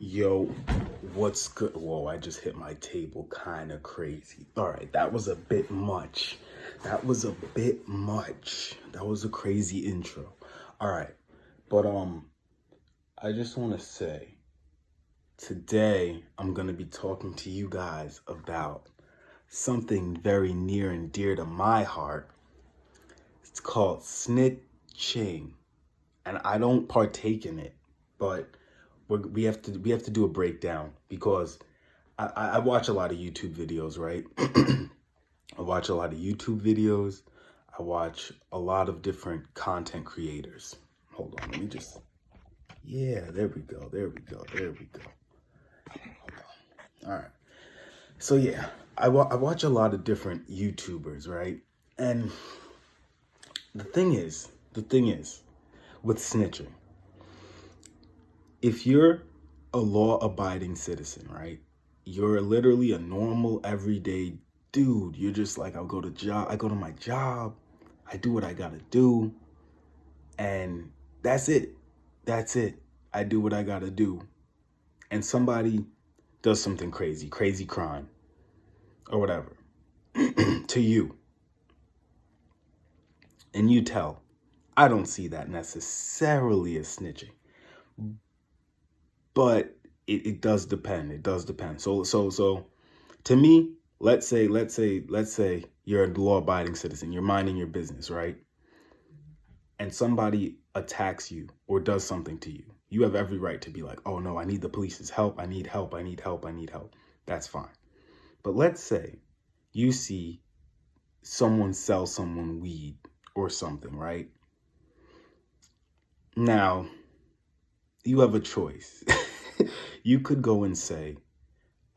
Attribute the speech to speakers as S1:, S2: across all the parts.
S1: Yo, what's good? Whoa, I just hit my table kind of crazy. All right, that was a bit much. That was a bit much. That was a crazy intro. All right. But I just want to say today I'm going to be talking to you guys about something very near and dear to my heart. It's called snitching. And I don't partake in it, but we have to do a breakdown because I watch a lot of YouTube videos, right? I watch a lot of YouTube videos. I watch a lot of different content creators. Hold on, let me just. Yeah, there we go. There we go. There we go. Hold on. All right. So yeah, I watch a lot of different YouTubers, right? And the thing is, with snitching, if you're a law-abiding citizen, right? You're literally a normal, everyday dude. You're just like, I go to my job, I do what I gotta do, and that's it. That's it. I do what I gotta do. And somebody does something crazy crime, or whatever, to you, and you tell. I don't see that necessarily as snitching, but it does depend. It does depend. So to me, let's say you're a law-abiding citizen. You're minding your business, right? And somebody attacks you or does something to you. You have every right to be like, "Oh no, I need the police's help. I need help. I need help. I need help." That's fine. But let's say you see someone sell someone weed or something, right? Now, you have a choice. You could go and say,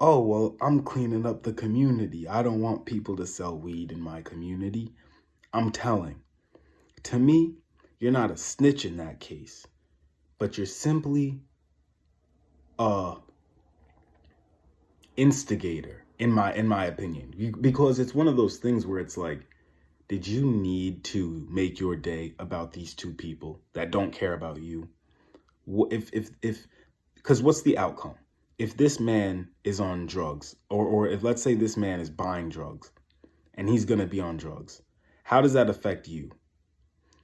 S1: "Oh, well, I'm cleaning up the community. I don't want people to sell weed in my community." I'm telling. To me, you're not a snitch in that case, but you're simply a instigator in my opinion. Because it's one of those things where it's like, did you need to make your day about these two people that don't care about you? If because what's the outcome? If this man is on drugs, or if, let's say, this man is buying drugs and he's going to be on drugs, how does that affect you?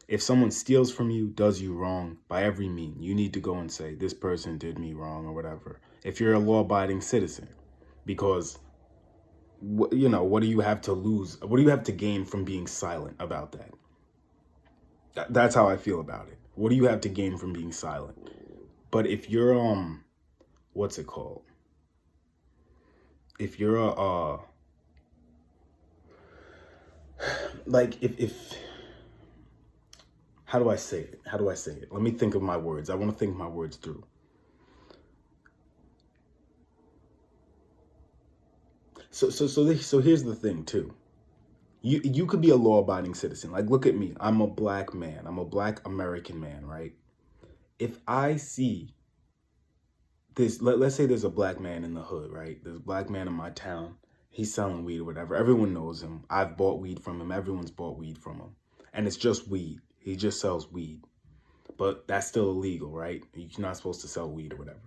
S1: If someone steals from you, does you wrong, by every mean, you need to go and say, this person did me wrong or whatever. If you're a law-abiding citizen, because, what do you have to lose? What do you have to gain from being silent about that? That's how I feel about it. What do you have to gain from being silent? But if you're, what's it called? If you're like, if how do I say it? How do I say it? Let me think of my words. I want to think my words through. So here's the thing too. You could be a law-abiding citizen. Like, look at me. I'm a black man. I'm a black American man, right? If I see this, let's say there's a black man in the hood, right? There's a black man in my town. He's selling weed or whatever. Everyone knows him. I've bought weed from him. Everyone's bought weed from him. And it's just weed. He just sells weed. But that's still illegal, right? You're not supposed to sell weed or whatever.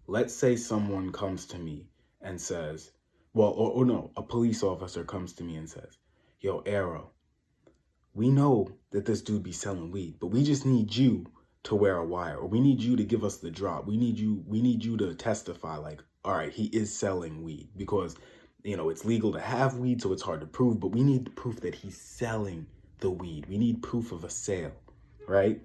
S1: Let's say someone comes to me and says, well, or no, a police officer comes to me and says, "Yo, Arrow, we know that this dude be selling weed, but we just need you to wear a wire, or we need you to give us the drop. We need you to testify, like, all right, he is selling weed, because, it's legal to have weed, so it's hard to prove, but we need proof that he's selling the weed. We need proof of a sale," right?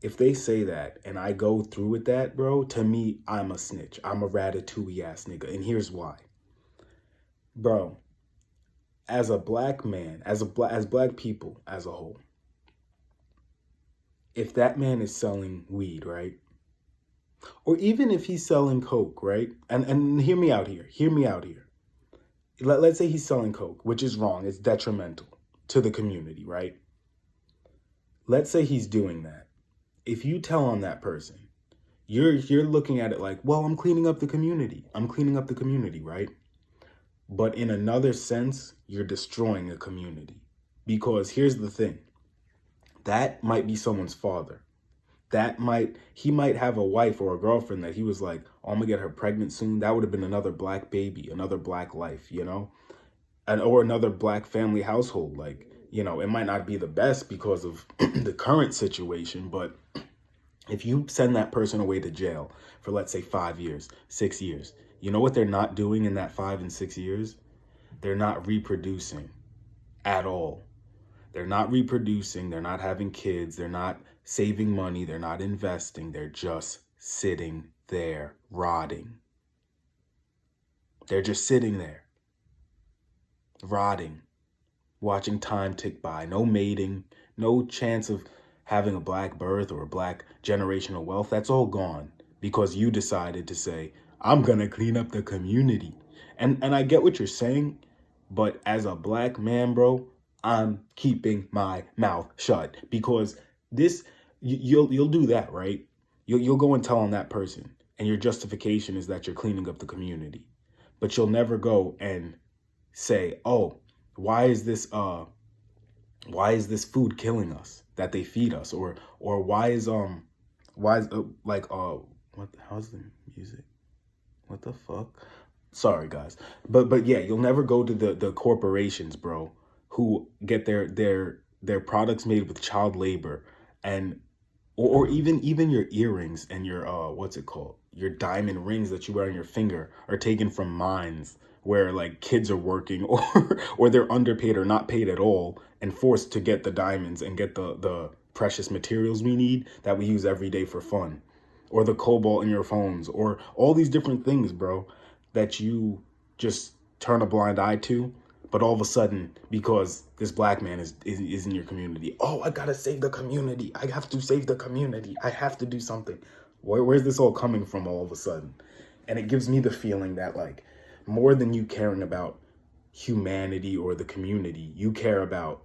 S1: If they say that and I go through with that, bro, to me, I'm a snitch. I'm a ratatouille ass nigga. And here's why. Bro, as a black man, as black people as a whole, if that man is selling weed, right? Or even if he's selling coke, right? And hear me out here. Hear me out here. Let's say he's selling coke, which is wrong. It's detrimental to the community, right? Let's say he's doing that. If you tell on that person, you're looking at it like, well, I'm cleaning up the community. I'm cleaning up the community, right? But in another sense, you're destroying a community. Because here's the thing. That might be someone's father. He might have a wife or a girlfriend that he was like, oh, I'm gonna get her pregnant soon. That would have been another black baby, another black life, you know? And or another black family household. Like, you know, it might not be the best because of the current situation, but if you send that person away to jail for, let's say, 5 years, 6 years, you know what they're not doing in that 5 and 6 years? They're not reproducing at all. They're not reproducing. They're not having kids. They're not saving money. They're not investing. They're just sitting there rotting. They're just sitting there rotting, watching time tick by. No mating, no chance of having a black birth or a black generational wealth. That's all gone because you decided to say, I'm going to clean up the community. And I get what you're saying, but as a black man, bro, I'm keeping my mouth shut because you'll do that, right? You'll go and tell on that person, and your justification is that you're cleaning up the community, but you'll never go and say, "Oh, why is this food killing us that they feed us?" Or why is what how's the music? What the fuck? Sorry guys. But yeah, you'll never go to the corporations, bro, who get their products made with child labor, and or even your earrings and your what's it called, your diamond rings that you wear on your finger are taken from mines where like kids are working or they're underpaid or not paid at all and forced to get the diamonds and get the precious materials we need that we use every day for fun, or the cobalt in your phones, or all these different things, bro, that you just turn a blind eye to. But all of a sudden, because this black man is in your community, oh, I gotta save the community. I have to save the community. I have to do something. Where's this all coming from all of a sudden? And it gives me the feeling that, like, more than you caring about humanity or the community, you care about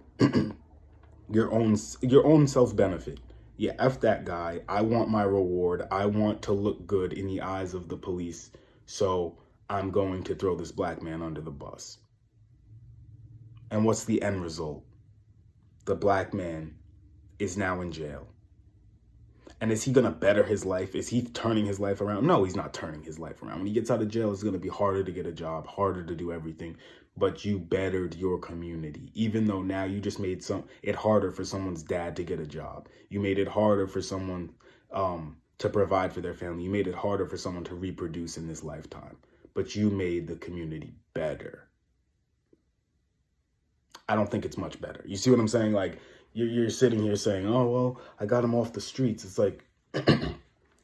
S1: your own self-benefit. Yeah, F that guy. I want my reward. I want to look good in the eyes of the police. So I'm going to throw this black man under the bus. And what's the end result? The black man is now in jail. And is he going to better his life? Is he turning his life around? No, he's not turning his life around. When he gets out of jail, it's going to be harder to get a job, harder to do everything. But you bettered your community, even though now you just made it harder for someone's dad to get a job. You made it harder for someone to provide for their family. You made it harder for someone to reproduce in this lifetime. But you made the community better. I don't think it's much better. You see what I'm saying? Like, you're sitting here saying, oh, well, I got him off the streets. It's like,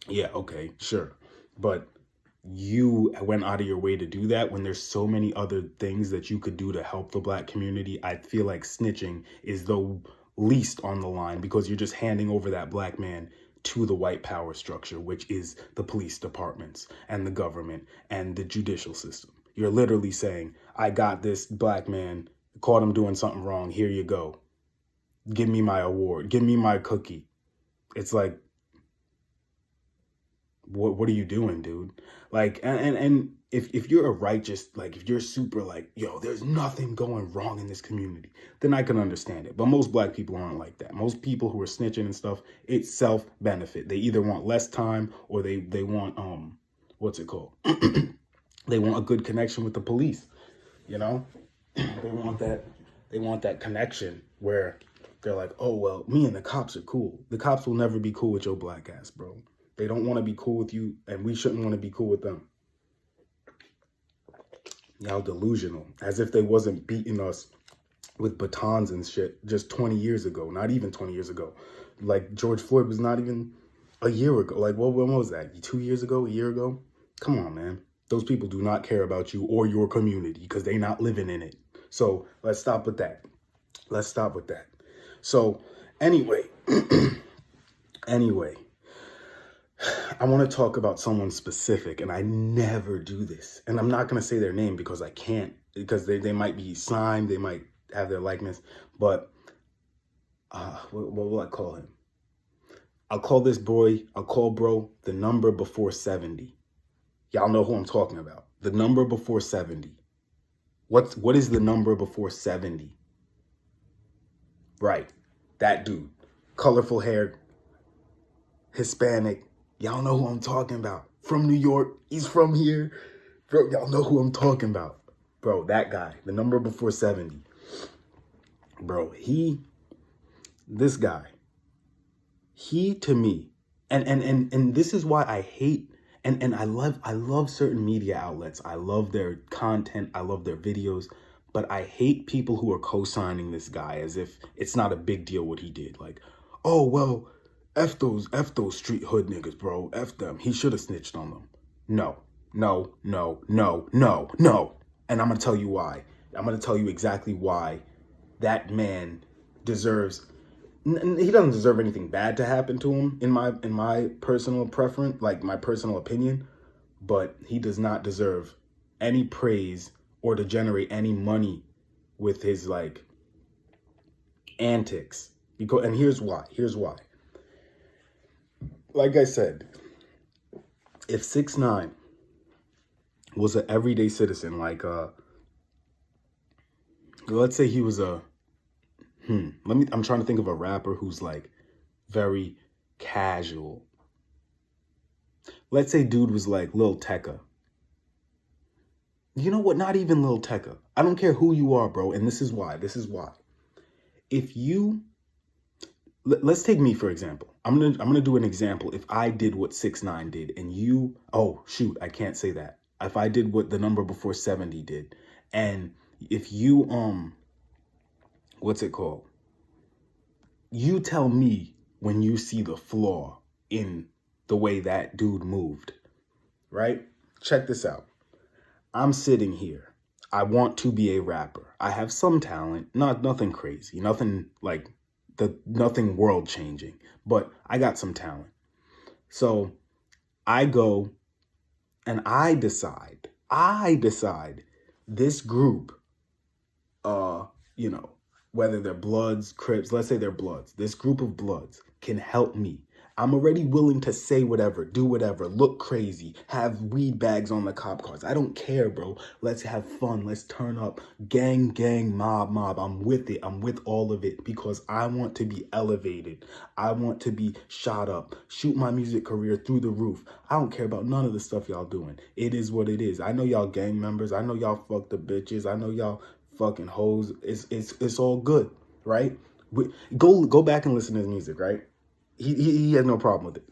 S1: yeah, okay, sure. But you went out of your way to do that when there's so many other things that you could do to help the black community. I feel like snitching is the least on the line because you're just handing over that black man to the white power structure, which is the police departments and the government and the judicial system. You're literally saying, I got this black man, caught him doing something wrong. Here you go. Give me my award. Give me my cookie. It's like, what are you doing, dude? Like, and if you're a righteous, like, if you're super like, yo, there's nothing going wrong in this community, then I can understand it. But most black people aren't like that. Most people who are snitching and stuff, it's self-benefit. They either want less time or they want, what's it called? They want a good connection with the police, you know? They want that connection where they're like, oh, well, me and the cops are cool. The cops will never be cool with your black ass, bro. They don't want to be cool with you, and we shouldn't want to be cool with them. Y'all delusional, as if they wasn't beating us with batons and shit just 20 years ago, not even 20 years ago. Like, George Floyd was not even a year ago. Like, when was that? 2 years ago? A year ago? Come on, man. Those people do not care about you or your community because they not living in it. So let's stop with that. Let's stop with that. So anyway, I want to talk about someone specific, and I never do this. And I'm not going to say their name because I can't, because they might be signed, they might have their likeness, but what will I call him? I'll call this boy, I'll call bro the number before 70. Y'all know who I'm talking about. The number before 70. What is the number before 70? Right, that dude. Colorful hair. Hispanic. Y'all know who I'm talking about. From New York. He's from here. Bro, y'all know who I'm talking about. Bro, that guy. The number before 70. Bro, this guy, he to me, and this is why I hate, and I love certain media outlets. I love their content. I love their videos. But I hate people who are co-signing this guy as if it's not a big deal what he did. Like, oh, well, F those street hood niggas, bro. F them. He should have snitched on them. No, no, no, no, no, no. And I'm going to tell you why. I'm going to tell you exactly why that man deserves, he doesn't deserve anything bad to happen to him in my personal preference, like my personal opinion, but he does not deserve any praise or to generate any money with his like antics. Because, and here's why. Like I said, if 6ix9ine was an everyday citizen, like let's say he was I'm trying to think of a rapper who's like very casual. Let's say dude was like Lil Tecca. You know what? Not even Lil Tecca. I don't care who you are, bro. And this is why. If you, let's take me for example. I'm gonna do an example. If I did what 6ix9ine did, and you, oh shoot, I can't say that. If I did what the number before 70 did, and if you what's it called? You tell me when you see the flaw in the way that dude moved, right? Check this out. I'm sitting here. I want to be a rapper. I have some talent, nothing crazy, nothing like nothing world changing, but I got some talent. So I go and I decide this group, you know, whether they're Bloods, Crips, let's say they're Bloods, this group of Bloods can help me. I'm already willing to say whatever, do whatever, look crazy, have weed bags on the cop cars. I don't care, bro. Let's have fun. Let's turn up. Gang, mob. I'm with it. I'm with all of it because I want to be elevated. I want to be shot up, shoot my music career through the roof. I don't care about none of the stuff y'all doing. It is what it is. I know y'all gang members. I know y'all fuck the bitches. I know y'all fucking hoes. It's all good, right? Go back and listen to his music, right? He has no problem with it.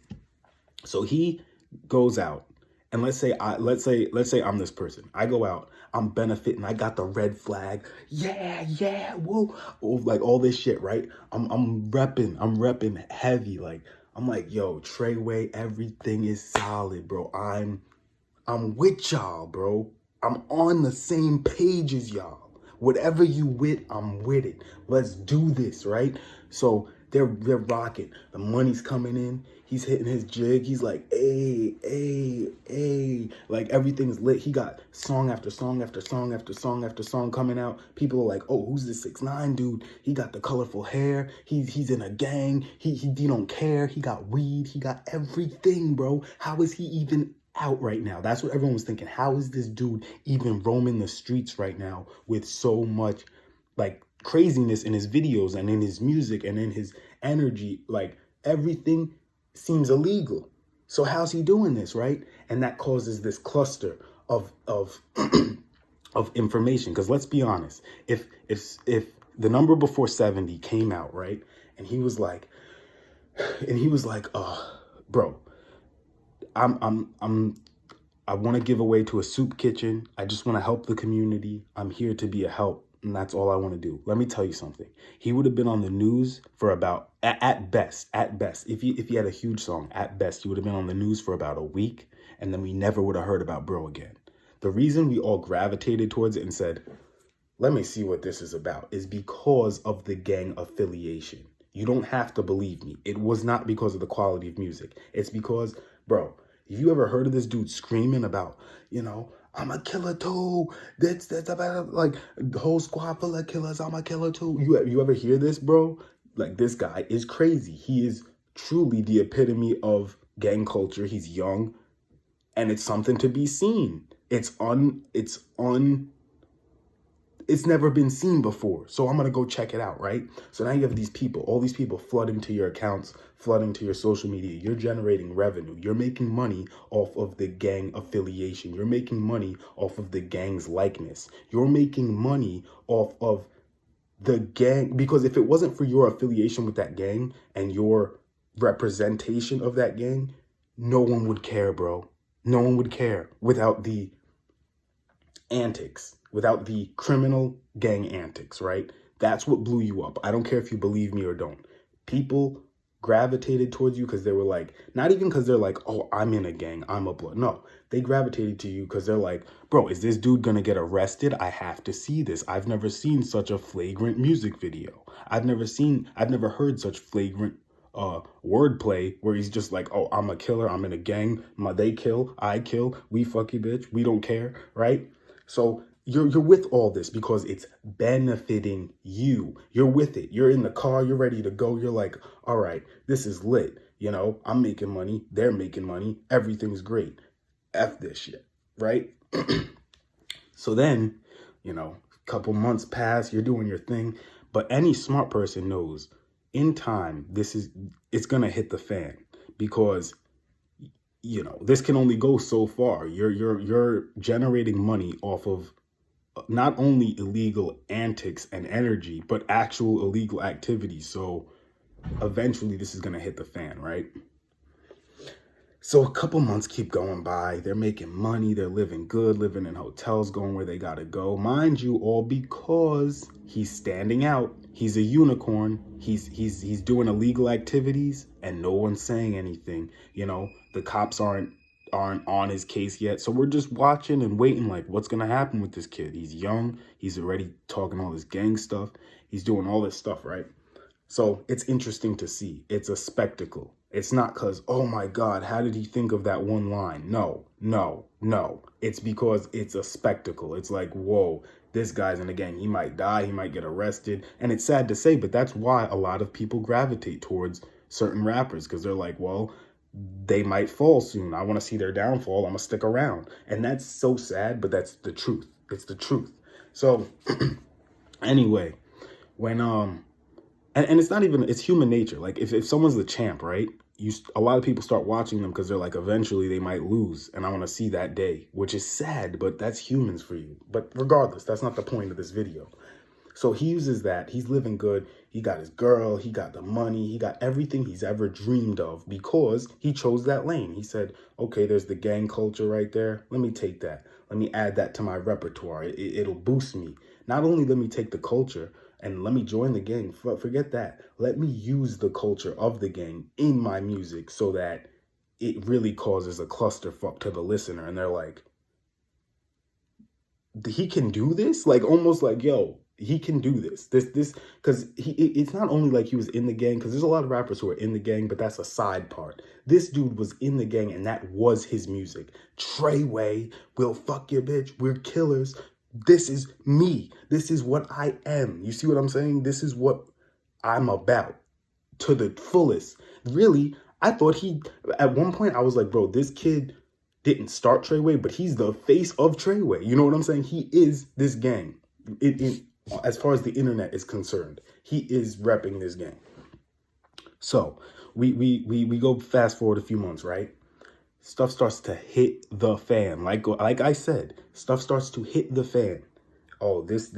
S1: So he goes out, and let's say I'm this person. I go out, I'm benefiting. I got the red flag. Yeah, whoa, like all this shit, right? I'm repping heavy. Like I'm like, yo, Treyway, everything is solid, bro. I'm with y'all, bro. I'm on the same page as y'all. Whatever you with, I'm with it. Let's do this, right? So they're rocking. The money's coming in. He's hitting his jig. He's like, hey. Like everything's lit. He got song after song after song after song after song coming out. People are like, oh, who's this 6ix9ine dude? He got the colorful hair. He's in a gang. He don't care. He got weed. He got everything, bro. How is he even out right now? That's what everyone was thinking. How is this dude even roaming the streets right now with so much like craziness in his videos and in his music and in his energy? Like everything seems illegal. So how's he doing this, right? And that causes this cluster of of information. Because let's be honest, if the number before 70 came out, right, and he was like, bro, I want to give away to a soup kitchen. I just want to help the community. I'm here to be a help, and that's all I want to do. Let me tell you something. He would have been on the news for about, at best, if he had a huge song, at best, he would have been on the news for about a week, and then we never would have heard about bro again. The reason we all gravitated towards it and said, let me see what this is about, is because of the gang affiliation. You don't have to believe me. It was not because of the quality of music. It's because, bro, have you ever heard of this dude screaming about, you know, I'm a killer too. That's about like the whole squad full of killers. I'm a killer too. You ever hear this, bro? Like this guy is crazy. He is truly the epitome of gang culture. He's young, and it's something to be seen. It's it's never been seen before. So I'm going to go check it out, right? So now you have these people, all these people flooding to your accounts, flooding to your social media. You're generating revenue. You're making money off of the gang affiliation. You're making money off of the gang's likeness. You're making money off of the gang, because if it wasn't for your affiliation with that gang and your representation of that gang, no one would care, bro. No one would care without the antics, without the criminal gang antics, right? That's what blew you up. I don't care if you believe me or don't. People gravitated towards you because they were like, not even because they're like, oh, I'm in a gang, I'm a blood. No, they gravitated to you because they're like, bro, is this dude gonna get arrested? I have to see this. I've never seen such a flagrant music video. I've never heard such flagrant wordplay where he's just like, oh, I'm a killer, I'm in a gang, they kill, I kill, we fuck you, bitch, we don't care, right? So you're with all this because it's benefiting you. You're with it. You're in the car. You're ready to go. You're like, all right, this is lit. You know, I'm making money. They're making money. Everything's great. F this shit, right? So then, you know, a couple months pass. You're doing your thing. But any smart person knows in time, it's going to hit the fan because you know, this can only go so far. You're generating money off of not only illegal antics and energy, but actual illegal activity. So eventually this is going to hit the fan, right? So a couple months keep going by. They're making money. They're living good, living in hotels, going where they got to go. Mind you, all because he's standing out. He's a unicorn. He's doing illegal activities and no one's saying anything. You know, the cops aren't on his case yet. So we're just watching and waiting like what's going to happen with this kid. He's young. He's already talking all this gang stuff. He's doing all this stuff, right? So it's interesting to see. It's a spectacle. It's not because, oh my God, how did he think of that one line? No, no, no. It's because it's a spectacle. It's like, whoa, this guy's in the gang. He might die. He might get arrested. And it's sad to say, but that's why a lot of people gravitate towards certain rappers because they're like, well, they might fall soon. I want to see their downfall. I'm going to stick around. And that's so sad, but that's the truth. It's the truth. So anyway, when, and it's not even, it's human nature. Like if someone's the champ, right? A lot of people start watching them because they're like, eventually they might lose. And I want to see that day, which is sad, but that's humans for you. But regardless, that's not the point of this video. So he uses that. He's living good. He got his girl. He got the money. He got everything he's ever dreamed of because he chose that lane. He said, okay, there's the gang culture right there. Let me take that. Let me add that to my repertoire. It'll boost me. Not only let me take the culture and let me join the gang. Forget that. Let me use the culture of the gang in my music so that it really causes a clusterfuck to the listener. And they're like, he can do this? Like almost like, yo, he can do this because it's not only like he was in the gang, because there's a lot of rappers who are in the gang, but that's a side part. This dude was in the gang and that was his music. Treyway, we'll fuck your bitch, we're killers. This is me. This is what I am. You see what I'm saying? This is what I'm about to the fullest. Really, I thought at one point I was like, bro, this kid didn't start Treyway, but he's the face of Treyway. You know what I'm saying? He is this gang. As far as the internet is concerned, he is repping this gang. So we go fast forward a few months, right? Stuff starts to hit the fan. Like I said, stuff starts to hit the fan. Oh, this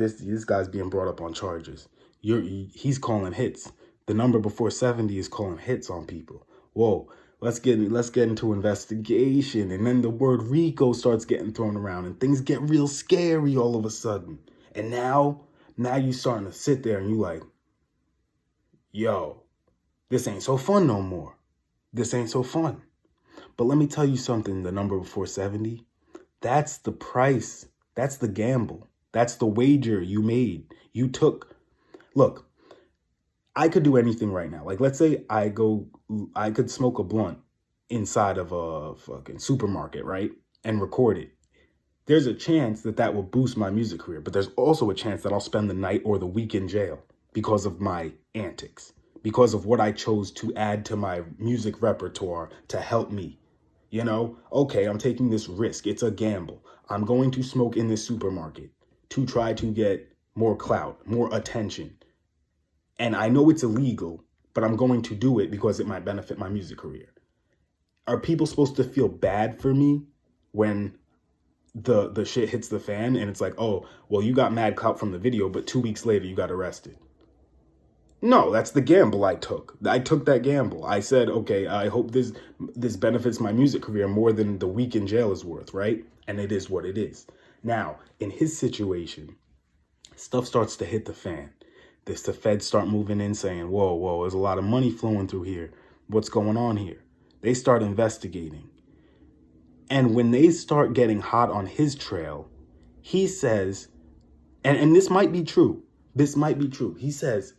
S1: guy's being brought up on charges. He's calling hits. The number before 70 is calling hits on people. Whoa. Let's get into investigation. And then the word Rico starts getting thrown around and things get real scary all of a sudden. And now you starting to sit there and you like, yo, this ain't so fun no more. This ain't so fun. But let me tell you something, the number before 70, that's the price. That's the gamble. That's the wager you made. You took, look, I could do anything right now. Like, let's say I could smoke a blunt inside of a fucking supermarket, right? And record it. There's a chance that will boost my music career, but there's also a chance that I'll spend the night or the week in jail because of my antics, because of what I chose to add to my music repertoire to help me. You know, okay, I'm taking this risk. It's a gamble. I'm going to smoke in this supermarket to try to get more clout, more attention. And I know it's illegal, but I'm going to do it because it might benefit my music career. Are people supposed to feel bad for me when the shit hits the fan and it's like, oh, well, you got mad clout from the video, but 2 weeks later you got arrested? No, that's the gamble I took. I took that gamble. I said, okay, I hope this benefits my music career more than the week in jail is worth, right? And it is what it is. Now, in his situation, stuff starts to hit the fan. The feds start moving in saying, whoa, there's a lot of money flowing through here. What's going on here? They start investigating. And when they start getting hot on his trail, he says, and this might be true. This might be true. He says,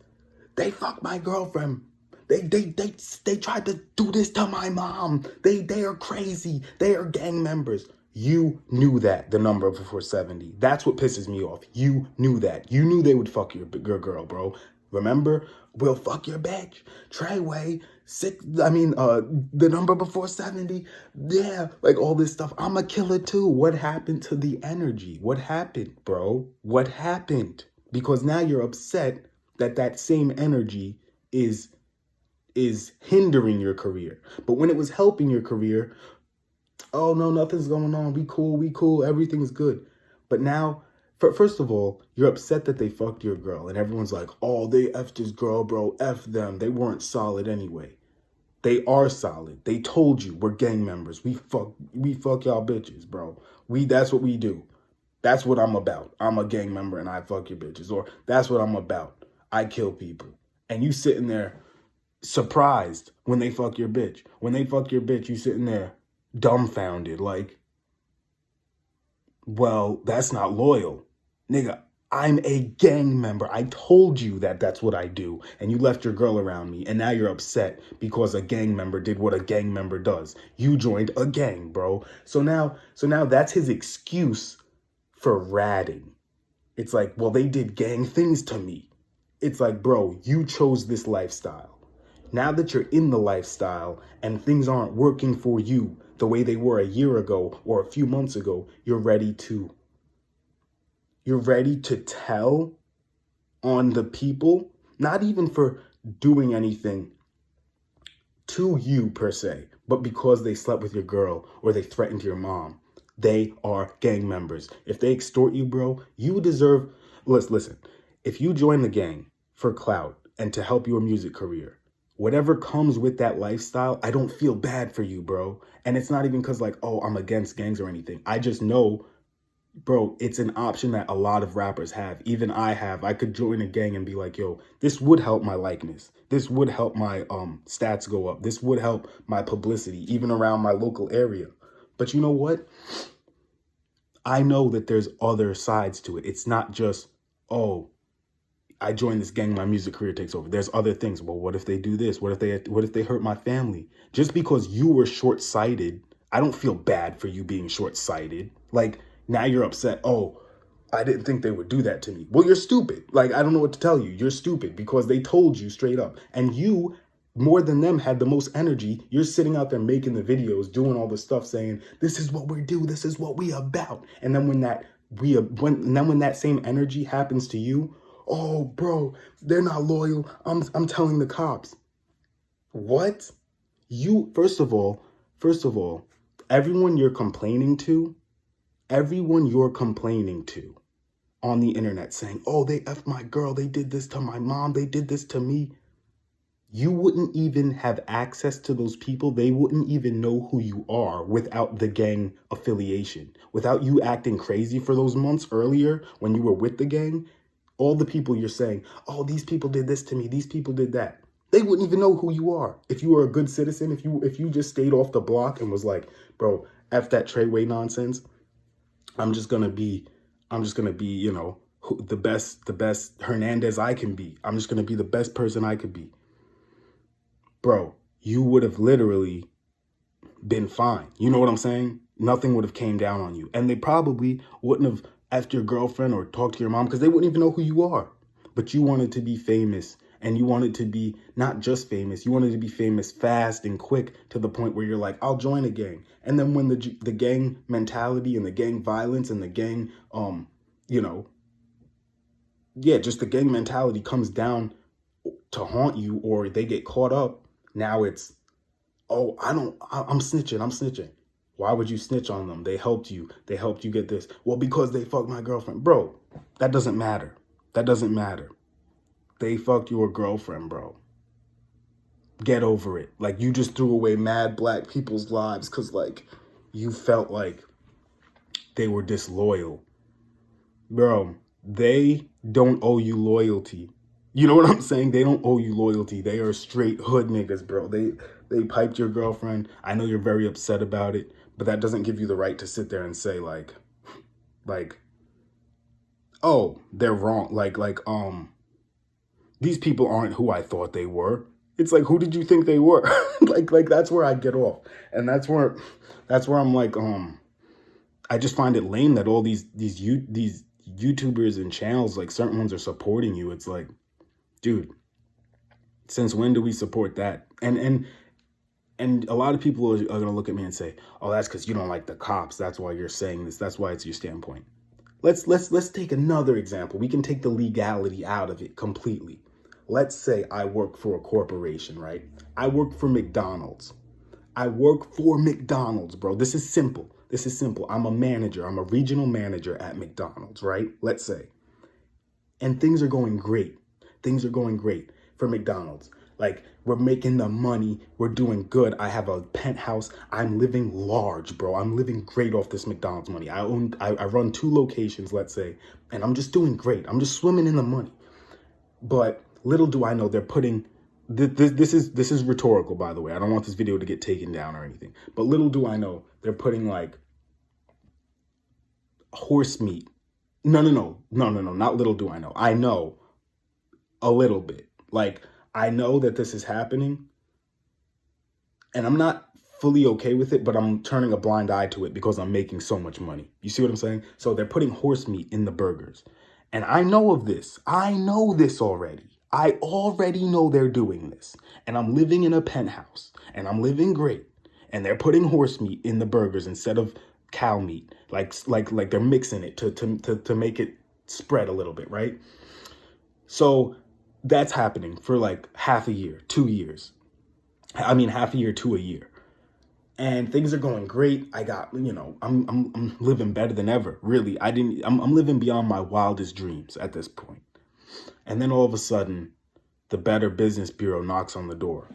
S1: they fucked my girlfriend. They tried to do this to my mom. They are crazy. They are gang members. You knew that, the number before 70. That's what pisses me off. You knew that. You knew they would fuck your girl, bro. Remember? We'll fuck your bitch. Treyway, the number before 70. Yeah, like all this stuff. I'm a killer too. What happened to the energy? What happened, bro? What happened? Because now you're upset that same energy is hindering your career. But when it was helping your career, oh no, nothing's going on. We cool. Everything's good. But now, first of all, you're upset that they fucked your girl. And everyone's like, oh, they effed his girl, bro. F them. They weren't solid anyway. They are solid. They told you we're gang members. We fuck y'all bitches, bro. That's what we do. That's what I'm about. I'm a gang member and I fuck your bitches. Or that's what I'm about. I kill people. And you sitting there surprised when they fuck your bitch. When they fuck your bitch, you sitting there dumbfounded. Like, well, that's not loyal. Nigga, I'm a gang member. I told you that's what I do. And you left your girl around me. And now you're upset because a gang member did what a gang member does. You joined a gang, bro. So now that's his excuse for ratting. It's like, well, they did gang things to me. It's like, bro, you chose this lifestyle. Now that you're in the lifestyle and things aren't working for you the way they were a year ago or a few months ago, you're ready to tell on the people, not even for doing anything to you per se, but because they slept with your girl or they threatened your mom. They are gang members. If they extort you, bro, you deserve, listen, if you join the gang for clout and to help your music career, whatever comes with that lifestyle, I don't feel bad for you, bro. And it's not even because like, oh, I'm against gangs or anything. I just know, bro, it's an option that a lot of rappers have. Even I have. I could join a gang and be like, yo, this would help my likeness. This would help my stats go up. This would help my publicity, even around my local area. But you know what? I know that there's other sides to it. It's not just, oh, I joined this gang, my music career takes over. There's other things. Well, what if they do this? What if they hurt my family? Just because you were short-sighted, I don't feel bad for you being short-sighted. Like, now you're upset. Oh, I didn't think they would do that to me. Well, you're stupid. Like, I don't know what to tell you. You're stupid because they told you straight up. And you, more than them, had the most energy. You're sitting out there making the videos, doing all the stuff, saying, this is what we do. This is what we about. And then when that same energy happens to you, oh, bro, they're not loyal. I'm telling the cops. What? You, first of all, everyone you're complaining to on the internet saying, oh, they effed my girl. They did this to my mom. They did this to me. You wouldn't even have access to those people. They wouldn't even know who you are without the gang affiliation. Without you acting crazy for those months earlier when you were with the gang, all the people you're saying, oh, these people did this to me, these people did that. They wouldn't even know who you are. If you were a good citizen, if you just stayed off the block and was like, bro, F that Treyway nonsense. I'm just gonna be, you know, the best Hernandez I can be. I'm just gonna be the best person I could be. Bro, you would have literally been fine. You know what I'm saying? Nothing would have came down on you. And they probably wouldn't have asked your girlfriend or talked to your mom because they wouldn't even know who you are. But you wanted to be famous, and you wanted to be not just famous, you wanted to be famous fast and quick to the point where you're like, I'll join a gang. And then when the gang mentality and the gang violence and the gang, you know, yeah, just the gang mentality comes down to haunt you, or they get caught up. Now it's, oh, I'm snitching. I'm snitching. Why would you snitch on them? They helped you. They helped you get this. Well, because they fucked my girlfriend. Bro, that doesn't matter. That doesn't matter. They fucked your girlfriend, bro. Get over it. Like, you just threw away mad black people's lives because, like, you felt like they were disloyal. Bro, they don't owe you loyalty. You know what I'm saying? They don't owe you loyalty. They are straight hood niggas, bro. They piped your girlfriend. I know you're very upset about it, but that doesn't give you the right to sit there and say like, oh, they're wrong. These people aren't who I thought they were. It's like, who did you think they were? like that's where I get off. And that's where I'm like, I just find it lame that all these YouTubers and channels, like certain ones, are supporting you. It's like, dude, since when do we support that? And a lot of people are gonna look at me and say, oh, that's because you don't like the cops. That's why you're saying this. That's why it's your standpoint. Let's take another example. We can take the legality out of it completely. Let's say I work for a corporation, right? I work for McDonald's. I work for McDonald's, bro. This is simple. This is simple. I'm a manager. I'm a regional manager at McDonald's, right? Let's say. And things are going great. Things are going great for McDonald's. Like, we're making the money. We're doing good. I have a penthouse. I'm living large, bro. I'm living great off this McDonald's money. I run 2 locations, let's say, and I'm just doing great. I'm just swimming in the money. But little do I know, they're putting, this is rhetorical, by the way. I don't want this video to get taken down or anything. But little do I know, they're putting like horse meat. No, not little do I know. I know a little bit. Like, I know that this is happening, and I'm not fully okay with it, but I'm turning a blind eye to it because I'm making so much money. You see what I'm saying? So they're putting horse meat in the burgers. And I know of this. I know this already. I already know they're doing this. And I'm living in a penthouse, and I'm living great. And they're putting horse meat in the burgers instead of cow meat. Like they're mixing it to make it spread a little bit, right? So that's happening for like half a year, 2 years. I mean, half a year to a year. And things are going great. I got, I'm living better than ever. Really, I'm living beyond my wildest dreams at this point. And then all of a sudden, the Better Business Bureau knocks on the door.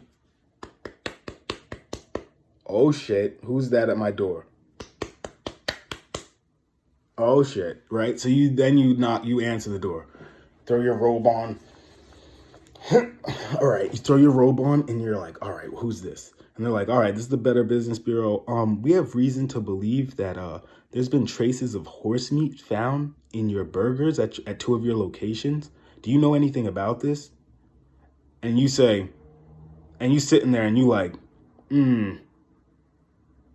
S1: Oh shit, who's that at my door? Oh shit, right? So you answer the door. Throw your robe on. All right, you throw your robe on and you're like, all right, who's this? And they're like, all right, this is the Better Business Bureau. We have reason to believe that there's been traces of horse meat found in your burgers at 2 of your locations. Do you know anything about this? And you say, and you sitting there and you like,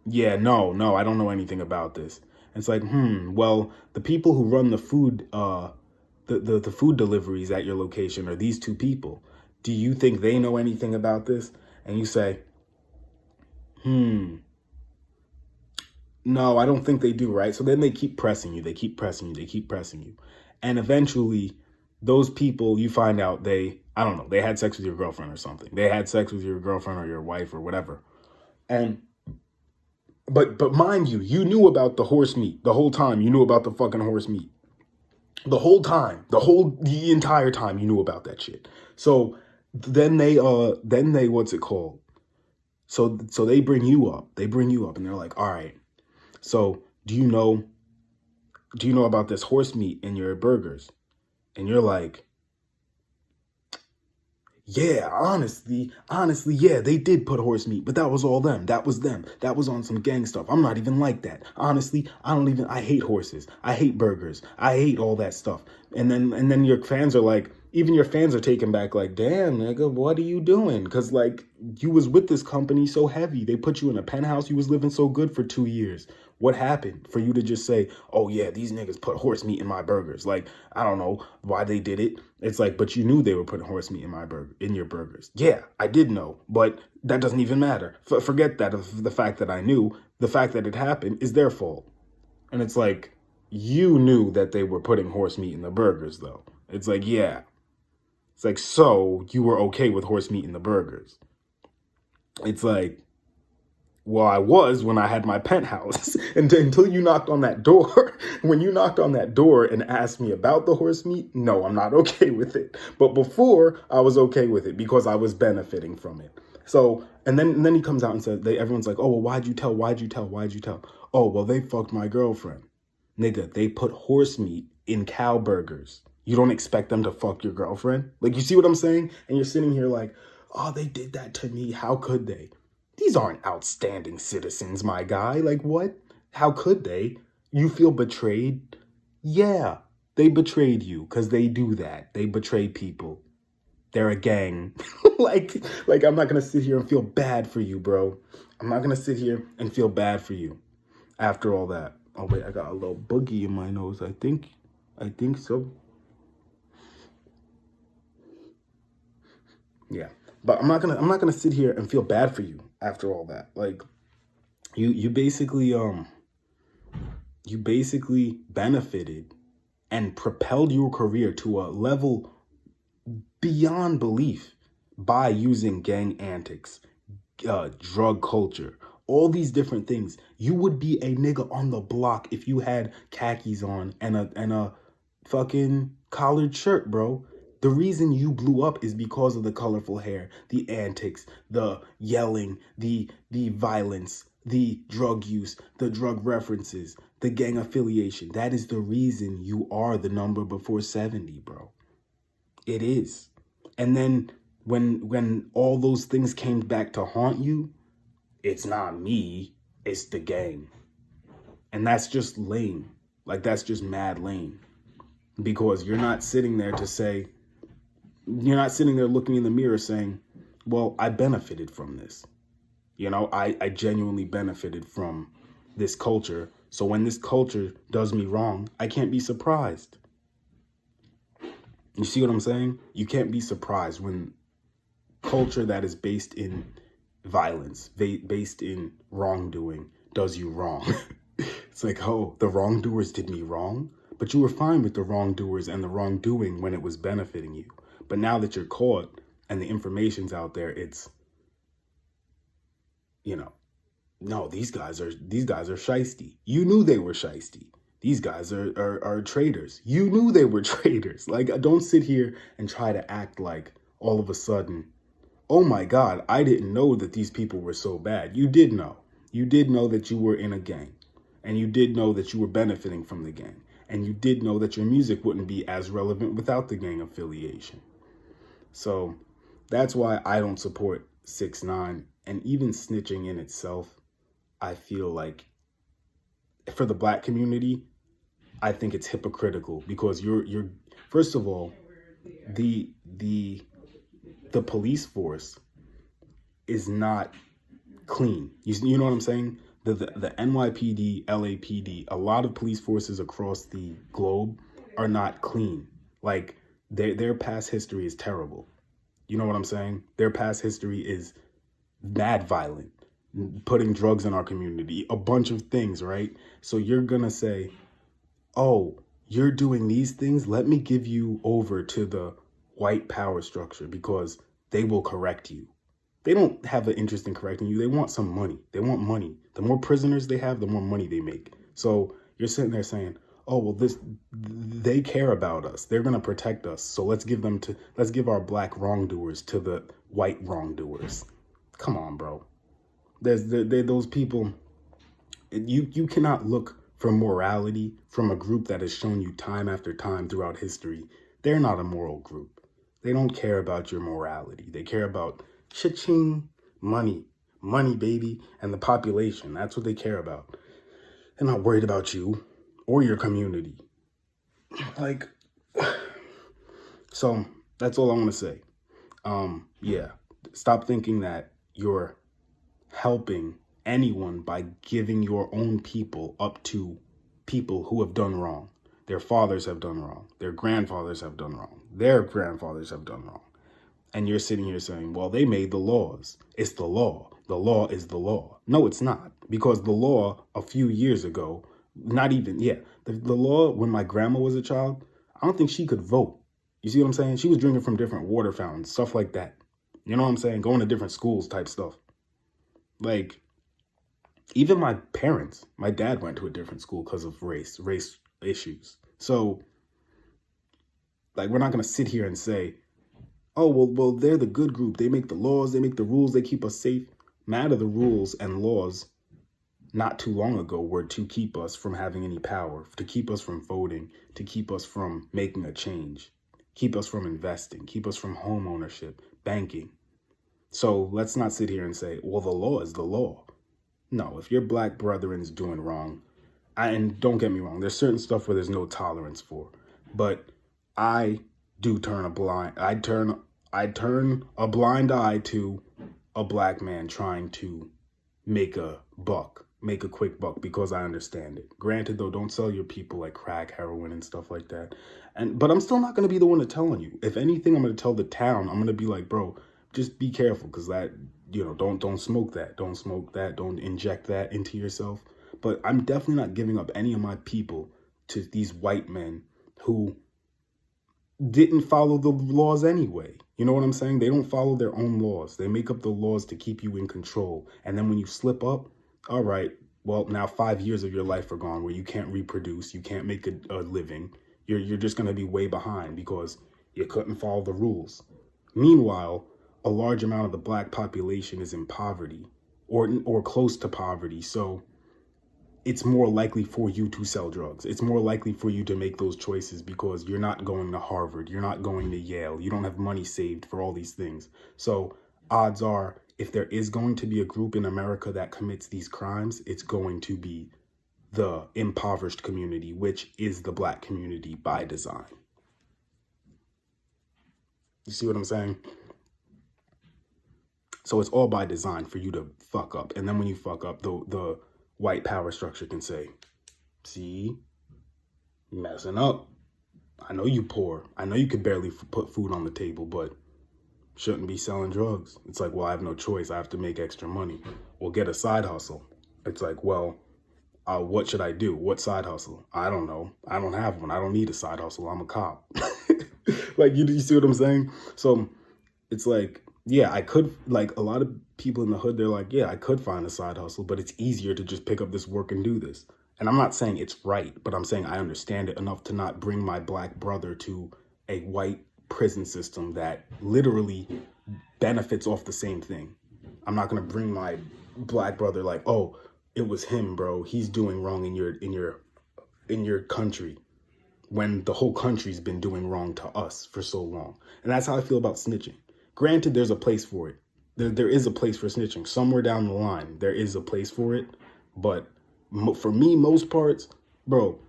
S1: yeah, no, I don't know anything about this. And it's like, well, the people who run the food, the food deliveries at your location are these 2 people. Do you think they know anything about this? And you say, no, I don't think they do, right? So then they keep pressing you. They keep pressing you. They keep pressing you. And eventually, those people, you find out they had sex with your girlfriend or something. They had sex with your girlfriend or your wife or whatever. And but mind you, you knew about the horse meat the whole time. You knew about the fucking horse meat. The whole time. The entire time you knew about that shit. So then they what's it called? So they bring you up. They bring you up and they're like, all right, so do you know about this horse meat in your burgers? And you're like, yeah, honestly, yeah, they did put horse meat, but that was all them. That was them. That was on some gang stuff. I'm not even like that. Honestly, I hate horses. I hate burgers. I hate all that stuff. And then your fans are like, even your fans are taken back like, damn, nigga, what are you doing? Because, like, you was with this company so heavy. They put you in a penthouse. You was living so good for 2 years. What happened for you to just say, oh, yeah, these niggas put horse meat in my burgers? Like, I don't know why they did it. It's like, but you knew they were putting horse meat in your burgers. Yeah, I did know, but that doesn't even matter. Forget that. The fact that I knew, the fact that it happened is their fault. And it's like, you knew that they were putting horse meat in the burgers, though. It's like, yeah. It's like, so you were okay with horse meat in the burgers. It's like, well, I was when I had my penthouse. And until you knocked on that door, when you knocked on that door and asked me about the horse meat, no, I'm not okay with it. But before, I was okay with it because I was benefiting from it. So, and then he comes out and says, everyone's like, oh, well, why'd you tell? Why'd you tell? Why'd you tell? Oh, well, they fucked my girlfriend. Nigga, they put horse meat in cow burgers. You don't expect them to fuck your girlfriend? Like, you see what I'm saying? And you're sitting here like, oh, they did that to me. How could they? These aren't outstanding citizens, my guy. Like, what? How could they? You feel betrayed? Yeah, they betrayed you because they do that. They betray people. They're a gang. like I'm not going to sit here and feel bad for you, bro. I'm not going to sit here and feel bad for you after all that. Oh, wait, I got a little boogie in my nose. I think so. Yeah. But I'm not gonna sit here and feel bad for you after all that. Like you basically benefited and propelled your career to a level beyond belief by using gang antics, drug culture, all these different things. You would be a nigga on the block if you had khakis on and a fucking collared shirt, bro. The reason you blew up is because of the colorful hair, the antics, the yelling, the violence, the drug use, the drug references, the gang affiliation. That is the reason you are the number before 70, bro. It is. And then when all those things came back to haunt you, it's not me, it's the gang. And that's just lame. Like, that's just mad lame. Because you're not sitting there looking in the mirror saying, well, I benefited from this. I genuinely benefited from this culture. So when this culture does me wrong, I can't be surprised. You see what I'm saying? You can't be surprised when culture that is based in violence, based in wrongdoing, does you wrong. It's like, oh, the wrongdoers did me wrong, but you were fine with the wrongdoers and the wrongdoing when it was benefiting you. But now that you're caught and the information's out there, it's, no, these guys are shiesty. You knew they were shiesty. These guys are traitors. You knew they were traitors. Like, don't sit here and try to act like all of a sudden, oh my God, I didn't know that these people were so bad. You did know. You did know that you were in a gang. And you did know that you were benefiting from the gang. And you did know that your music wouldn't be as relevant without the gang affiliation. So that's why I don't support 6ix9ine. And even snitching in itself, I feel like for the black community, I think it's hypocritical because you're first of all, the police force is not clean. You know what I'm saying? The NYPD, LAPD, a lot of police forces across the globe are not clean. Like their past history is terrible. You know what I'm saying? Their past history is mad violent, putting drugs in our community, a bunch of things, right? So you're gonna say, oh, you're doing these things, let me give you over to the white power structure because they will correct you. They don't have an interest in correcting you. They want some money. They want money. The more prisoners they have, the more money they make. So you're sitting there saying, oh, well, they care about us. They're going to protect us. So let's give our black wrongdoers to the white wrongdoers. Come on, bro. Those people, you cannot look for morality from a group that has shown you time after time throughout history. They're not a moral group. They don't care about your morality. They care about cha-ching, money, baby, and the population. That's what they care about. They're not worried about you or your community. Like, so that's all I want to say. Yeah, stop thinking that you're helping anyone by giving your own people up to people who have done wrong. Their fathers have done wrong. Their grandfathers have done wrong. Their grandfathers have done wrong. And you're sitting here saying, well, they made the laws. It's the law. The law is the law. No, it's not. Because the law a few years ago, the law when my grandma was a child, I don't think she could vote. You see what I'm saying? She was drinking from different water fountains, stuff like that. You know what I'm saying? Going to different schools type stuff. Like, even my parents, my dad went to a different school because of race issues. So, like, we're not going to sit here and say, oh, well, they're the good group. They make the laws, they make the rules, they keep us safe. Matter the rules and laws not too long ago were to keep us from having any power, to keep us from voting, to keep us from making a change, keep us from investing, keep us from home ownership, banking. So let's not sit here and say, well, the law is the law. No, if your black brethren's doing wrong, and don't get me wrong, there's certain stuff where there's no tolerance for, but I do turn I turn a blind eye to a black man trying to make a quick buck, because I understand it. Granted, though, don't sell your people like crack, heroin, and stuff like that. But I'm still not going to be the one to tell on you. If anything, I'm going to tell the town. I'm going to be like, bro, just be careful, because that, don't smoke that. Don't smoke that. Don't inject that into yourself. But I'm definitely not giving up any of my people to these white men who didn't follow the laws anyway. You know what I'm saying? They don't follow their own laws. They make up the laws to keep you in control. And then when you slip up, all right, well, now 5 years of your life are gone where you can't reproduce, you can't make a living. You're just going to be way behind because you couldn't follow the rules. Meanwhile, a large amount of the black population is in poverty or close to poverty. So it's more likely for you to sell drugs. It's more likely for you to make those choices because you're not going to Harvard. You're not going to Yale. You don't have money saved for all these things. So odds are, if there is going to be a group in America that commits these crimes, it's going to be the impoverished community, which is the black community by design. You see what I'm saying? So it's all by design for you to fuck up. And then when you fuck up, the white power structure can say, see, messing up. I know you poor. I know you could barely put food on the table, but shouldn't be selling drugs. It's like, well, I have no choice. I have to make extra money. Well, get a side hustle. It's like, well, what should I do? What side hustle? I don't know. I don't have one. I don't need a side hustle. I'm a cop. Like, you see what I'm saying? So it's like, yeah, I could, like, a lot of people in the hood, they're like, yeah, I could find a side hustle, but it's easier to just pick up this work and do this. And I'm not saying it's right, but I'm saying I understand it enough to not bring my black brother to a white prison system that literally benefits off the same thing. I'm not going to bring my black brother like, oh, it was him, bro. He's doing wrong in your country, when the whole country's been doing wrong to us for so long. And that's how I feel about snitching. Granted, there's a place for it. There is a place for snitching. Somewhere down the line, there is a place for it. But for me, most parts, bro,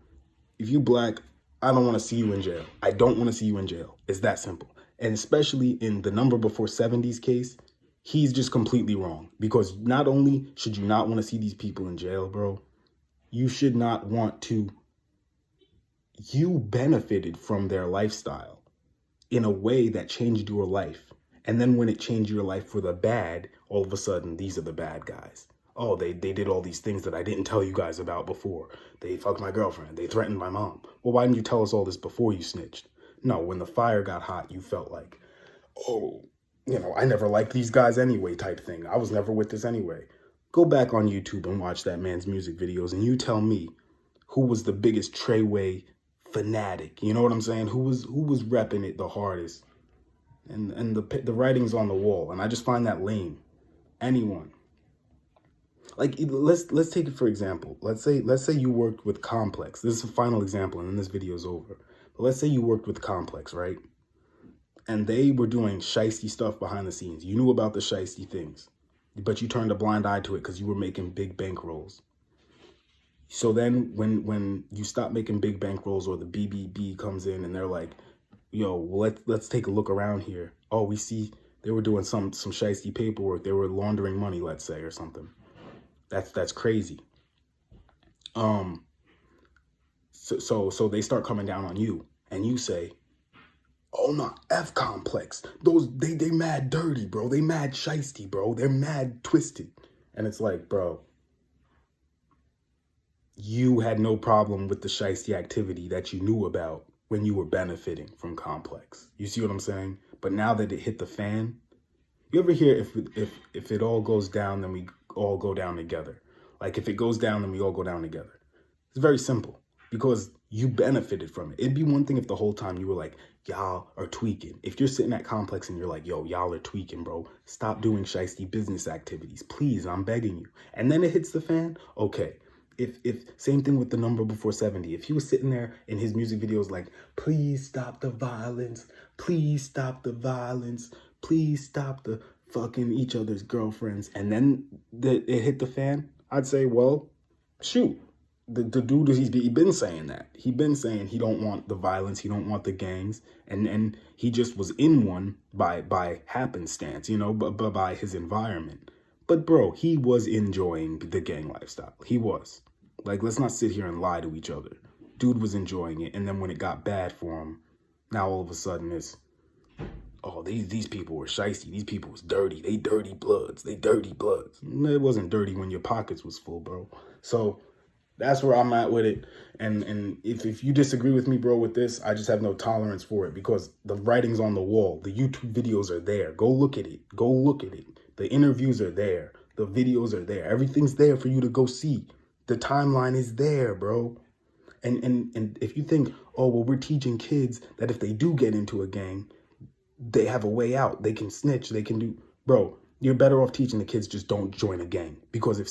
S1: if you black, I don't want to see you in jail. I don't want to see you in jail. It's that simple. And especially in the number before 70s case, he's just completely wrong. Because not only should you not want to see these people in jail, bro, you should not want to. You benefited from their lifestyle in a way that changed your life. And then when it changed your life for the bad, all of a sudden, these are the bad guys. Oh, they did all these things that I didn't tell you guys about before. They fucked my girlfriend. They threatened my mom. Well, why didn't you tell us all this before you snitched? No, when the fire got hot, you felt like, oh, I never liked these guys anyway type thing. I was never with this anyway. Go back on YouTube and watch that man's music videos and you tell me who was the biggest Treyway fanatic. You know what I'm saying? Who was repping it the hardest? And the writing's on the wall, and I just find that lame. Anyone, like, let's take it for example. Let's say you worked with Complex. This is a final example, and then this video is over. But let's say you worked with Complex, right? And they were doing shiesty stuff behind the scenes. You knew about the shiesty things, but you turned a blind eye to it because you were making big bankrolls. So then when you stop making big bankrolls, or the BBB comes in and they're like, yo, let's take a look around here. Oh, we see they were doing some shiesty paperwork. They were laundering money, let's say, or something. That's crazy. So they start coming down on you, and you say, oh no, F Complex. They mad dirty, bro. They mad shiesty, bro. They're mad twisted. And it's like, bro, you had no problem with the shiesty activity that you knew about when you were benefiting from Complex. You see what I'm saying? But now that it hit the fan, you ever hear if it all goes down, then we all go down together. Like if it goes down, then we all go down together. It's very simple because you benefited from it. It'd be one thing if the whole time you were like, y'all are tweaking. If you're sitting at Complex and you're like, yo, y'all are tweaking, bro. Stop doing shiesty business activities. Please, I'm begging you. And then it hits the fan. Okay. If same thing with the number before 70. If he was sitting there in his music videos like, please stop the violence. Please stop the violence. Please stop the fucking each other's girlfriends. And then it hit the fan. I'd say, well, shoot. The dude, he's been saying that. He been saying he don't want the violence, he don't want the gangs, and he just was in one by happenstance, you know, but by his environment. But bro, he was enjoying the gang lifestyle. He was. Like, let's not sit here and lie to each other. Dude was enjoying it, and then when it got bad for him, now all of a sudden it's, oh, these people were shiesty. These people was dirty. They dirty bloods. They dirty bloods. It wasn't dirty when your pockets was full, bro. So that's where I'm at with it. And if you disagree with me, bro, with this, I just have no tolerance for it because the writing's on the wall. The YouTube videos are there. Go look at it. Go look at it. The interviews are there. The videos are there. Everything's there for you to go see. The timeline is there, bro. And if you think, oh, well, we're teaching kids that if they do get into a gang, they have a way out. They can snitch. They can do, bro. You're better off teaching the kids just don't join a gang because if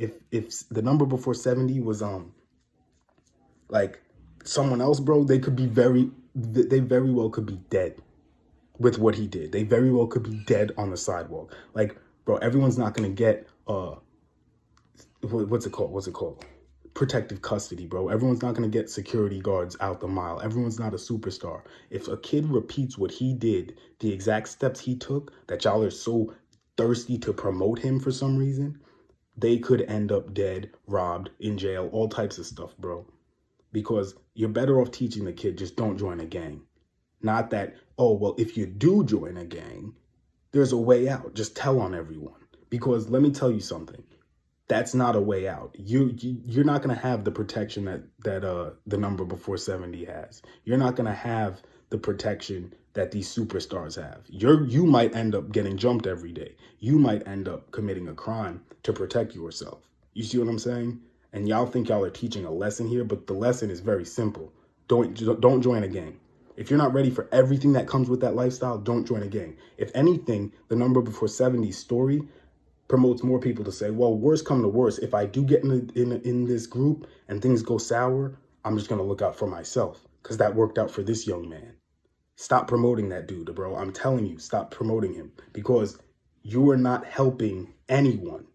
S1: if the number before 70 was like someone else, bro, they very well could be dead with what he did. They very well could be dead on the sidewalk. Like, bro, everyone's not gonna get what's it called? Protective custody, bro. Everyone's not going to get security guards out the mile. Everyone's not a superstar. If a kid repeats what he did, the exact steps he took, that y'all are so thirsty to promote him for some reason, they could end up dead, robbed, in jail, all types of stuff, bro. Because you're better off teaching the kid, just don't join a gang. Not that, oh, well, if you do join a gang, there's a way out. Just tell on everyone. Because let me tell you something. That's not a way out. You're not going to have the protection that the number before 70 has. You're not going to have the protection that these superstars have. You might end up getting jumped every day. You might end up committing a crime to protect yourself. You see what I'm saying? And y'all think y'all are teaching a lesson here, but the lesson is very simple. Don't join a gang. If you're not ready for everything that comes with that lifestyle, don't join a gang. If anything, the number before 70's story promotes more people to say, well, worst come to worst, if I do get in this group and things go sour, I'm just going to look out for myself because that worked out for this young man. Stop promoting that dude, bro. I'm telling you, stop promoting him because you are not helping anyone.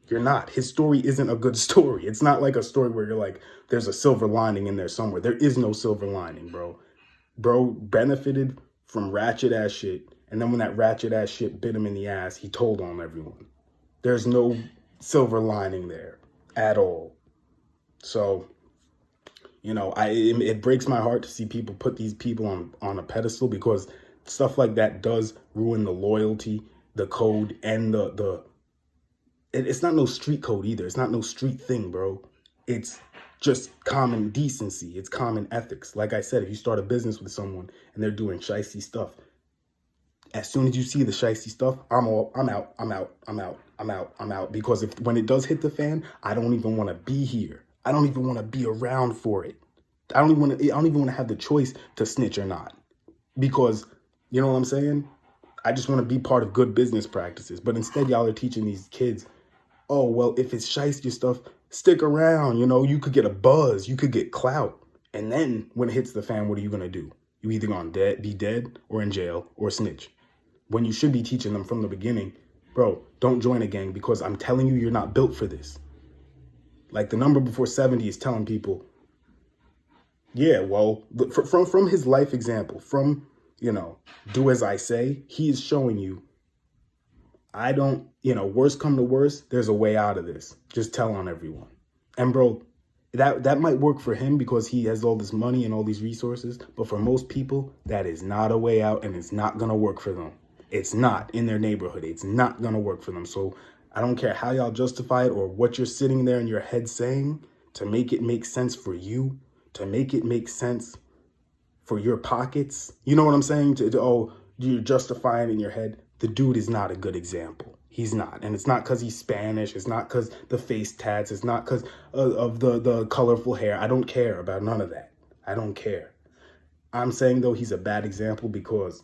S1: You're not. His story isn't a good story. It's not like a story where you're like, there's a silver lining in there somewhere. There is no silver lining, bro. Bro benefited from ratchet ass shit. And then when that ratchet ass shit bit him in the ass, he told on everyone. There's no silver lining there at all. So, you know, it breaks my heart to see people put these people on a pedestal because stuff like that does ruin the loyalty, the code, and it's not no street code either. It's not no street thing, bro. It's just common decency. It's common ethics. Like I said, if you start a business with someone and they're doing shicey stuff, as soon as you see the shicey stuff, I'm out. Because when it does hit the fan, I don't even want to be here. I don't even want to be around for it. I don't even want to have the choice to snitch or not. Because, you know what I'm saying? I just want to be part of good business practices. But instead, y'all are teaching these kids, oh, well, if it's shicey stuff, stick around. You know, you could get a buzz. You could get clout. And then when it hits the fan, what are you going to do? You either going to be dead or in jail or snitch. When you should be teaching them from the beginning, bro, don't join a gang because I'm telling you, you're not built for this. Like the number before 70 is telling people, yeah, well, from his life example, from, you know, do as I say, he is showing you, I don't, you know, worst come to worst, there's a way out of this. Just tell on everyone. And bro, that might work for him because he has all this money and all these resources. But for most people, that is not a way out and it's not going to work for them. It's not in their neighborhood. It's not going to work for them. So I don't care how y'all justify it or what you're sitting there in your head saying to make it make sense for you. to make it make sense for your pockets. You know what I'm saying? Oh, you're justifying in your head. The dude is not a good example. He's not. And it's not because he's Spanish. It's not because the face tats. It's not because of the colorful hair. I don't care about none of that. I don't care. I'm saying, though, he's a bad example because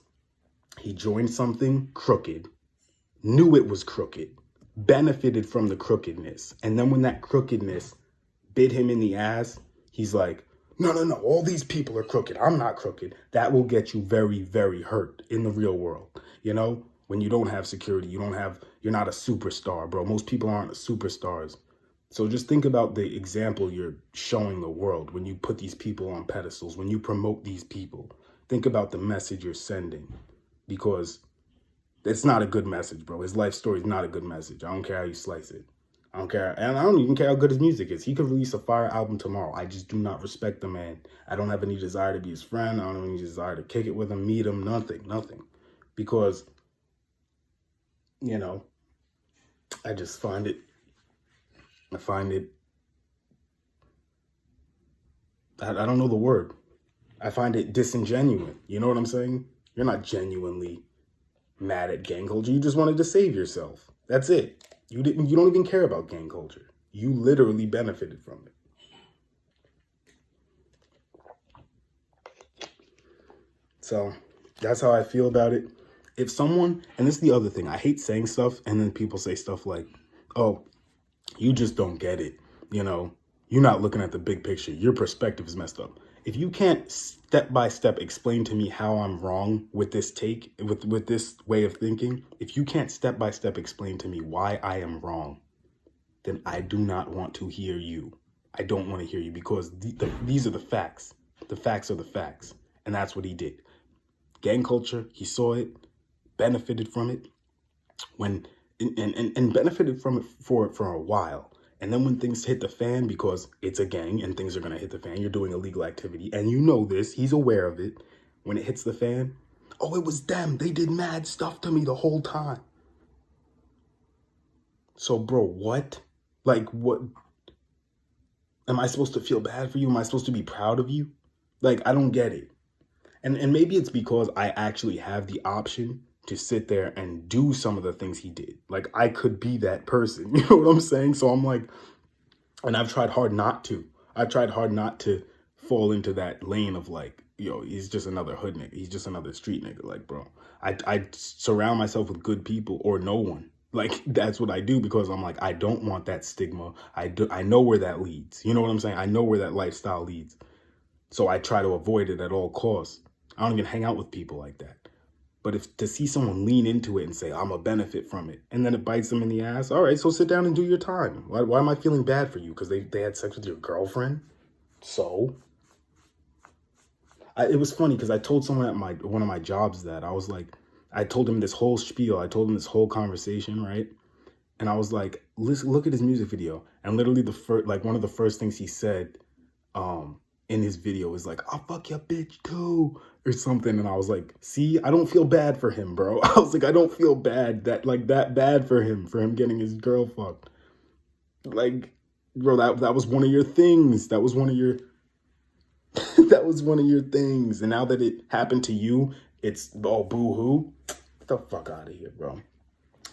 S1: he joined something crooked, knew it was crooked, benefited from the crookedness. And then when that crookedness bit him in the ass, he's like, no, all these people are crooked. I'm not crooked. That will get you very, very hurt in the real world. You know, when you don't have security, you're not a superstar, bro. Most people aren't superstars. So just think about the example you're showing the world when you put these people on pedestals, when you promote these people. Think about the message you're sending, because it's not a good message, bro. His life story is not a good message. I don't care how you slice it. I don't care. And I don't even care how good his music is. He could release a fire album tomorrow. I just do not respect the man. I don't have any desire to be his friend. I don't have any desire to kick it with him, meet him, nothing. Because, you know, I just find it, I don't know the word. I find it disingenuous. You know what I'm saying? You're not genuinely mad at gang culture. You just wanted to save yourself. That's it. You don't even care about gang culture. You literally benefited from it. So that's how I feel about it. If someone, and this is the other thing, I hate saying stuff and then people say stuff like, oh, you just don't get it. You know, you're not looking at the big picture. Your perspective is messed up. If you can't step by step explain to me how I'm wrong with this take, with this way of thinking, if you can't step by step explain to me why I am wrong, then I do not want to hear you. I don't want to hear you, because these are the facts. The facts are the facts. And that's what he did. Gang culture, he saw it, benefited from it, and benefited from it for a while. And then when things hit the fan, because it's a gang and things are going to hit the fan, you're doing illegal activity, and you know this, he's aware of it. When it hits the fan, oh, it was them. They did mad stuff to me the whole time. So, bro, what? Like, what? Am I supposed to feel bad for you? Am I supposed to be proud of you? Like, I don't get it. And maybe it's because I actually have the option to sit there and do some of the things he did. Like, I could be that person. You know what I'm saying? So I'm like, and I've tried hard not to. I've tried hard not to fall into that lane of like, yo, he's just another hood nigga. He's just another street nigga. Like, bro, I surround myself with good people or no one. Like, that's what I do, because I'm like, I don't want that stigma. I know where that leads. You know what I'm saying? I know where that lifestyle leads. So I try to avoid it at all costs. I don't even hang out with people like that. But if to see someone lean into it and say, I'm a benefit from it, and then it bites them in the ass, all right, so sit down and do your time. Why am I feeling bad for you? Because they had sex with your girlfriend? So? It was funny because I told someone at one of my jobs that I was like, I told him this whole spiel. I told him this whole conversation, right? And I was like, listen, look at his music video. And literally one of the first things he said in his video was like, I'll fuck your bitch too, or something. And I was like, see, I don't feel bad for him, bro. I was like, I don't feel bad that bad for him getting his girl fucked. Like, bro, that was one of your things. That was one of your that was one of your things. And now that it happened to you, it's all boo-hoo. Get the fuck out of here, bro.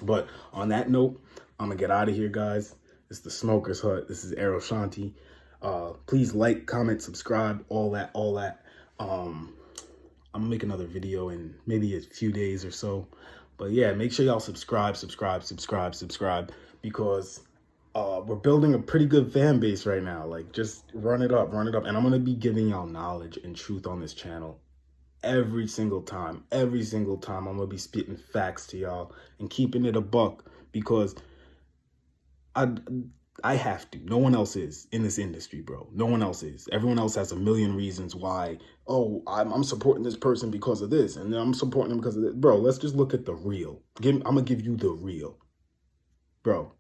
S1: But on that note, I'm gonna get out of here, guys. This is the Smoker's Hut. This is Aero Shanti. Please like, comment, subscribe, all that. I'm gonna make another video in maybe a few days or so. But yeah, make sure y'all subscribe, because we're building a pretty good fan base right now. Like, just run it up. And I'm gonna be giving y'all knowledge and truth on this channel every single time. I'm gonna be spitting facts to y'all and keeping it a buck, because I have to. No one else is in this industry, bro. No one else is. Everyone else has a million reasons why. Oh, I'm supporting this person because of this, and then I'm supporting them because of this. Bro, let's just look at the real. I'm gonna give you the real. Bro,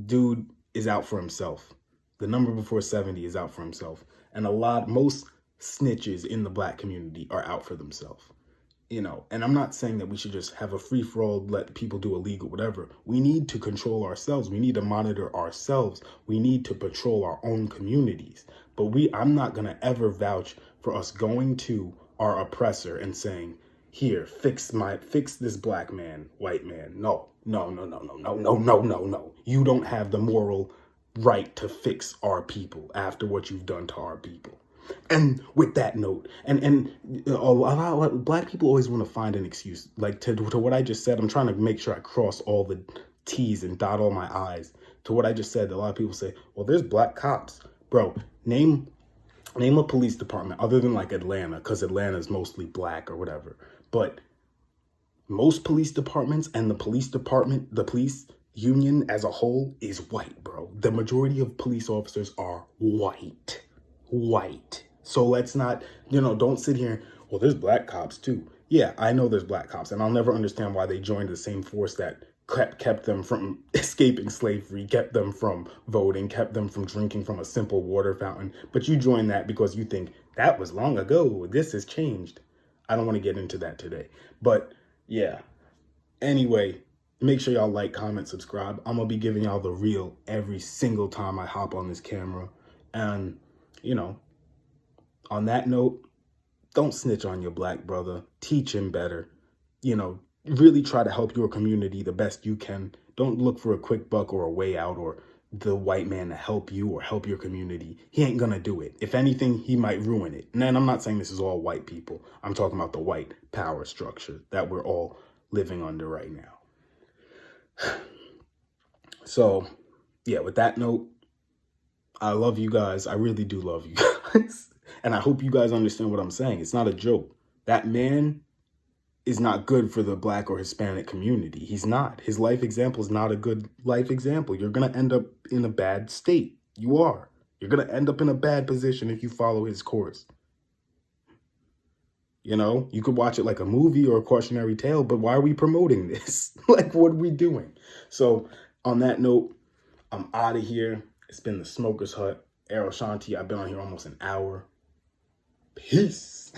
S1: dude is out for himself. The number before 70 is out for himself. And most snitches in the black community are out for themselves. You know, and I'm not saying that we should just have a free-for-all, let people do illegal, whatever. We need to control ourselves. We need to monitor ourselves. We need to patrol our own communities. But I'm not going to ever vouch for us going to our oppressor and saying, here, fix this black man, white man. No, no, no, no, no, no, no, no, no, no. You don't have the moral right to fix our people after what you've done to our people. And with that note, and a lot of black people always want to find an excuse. Like to what I just said, I'm trying to make sure I cross all the T's and dot all my I's. To what I just said, a lot of people say, well, there's black cops. Bro, name a police department other than like Atlanta, because Atlanta is mostly black or whatever. But most police departments and the police union as a whole is white, bro. The majority of police officers are white. So let's not, don't sit here, well, there's black cops too. Yeah, I know there's black cops, and I'll never understand why they joined the same force that kept them from escaping slavery, kept them from voting, kept them from drinking from a simple water fountain. But you join that because you think that was long ago. This has changed. I don't want to get into that today. But yeah, anyway, make sure y'all like, comment, subscribe. I'm going to be giving y'all the real every single time I hop on this camera. And, on that note, don't snitch on your black brother. Teach him better. Really try to help your community the best you can. Don't look for a quick buck or a way out or the white man to help you or help your community. He ain't gonna do it. If anything, he might ruin it. And then I'm not saying this is all white people. I'm talking about the white power structure that we're all living under right now. So, yeah, with that note, I love you guys. I really do love you guys. And I hope you guys understand what I'm saying. It's not a joke. That man is not good for the black or Hispanic community. He's not. His life example is not a good life example. You're going to end up in a bad state. You are. You're going to end up in a bad position if you follow his course. You could watch it like a movie or a cautionary tale, but why are we promoting this? Like, what are we doing? So on that note, I'm out of here. It's been the Smoker's Hut. Aero Shanti. I've been on here almost an hour. Peace.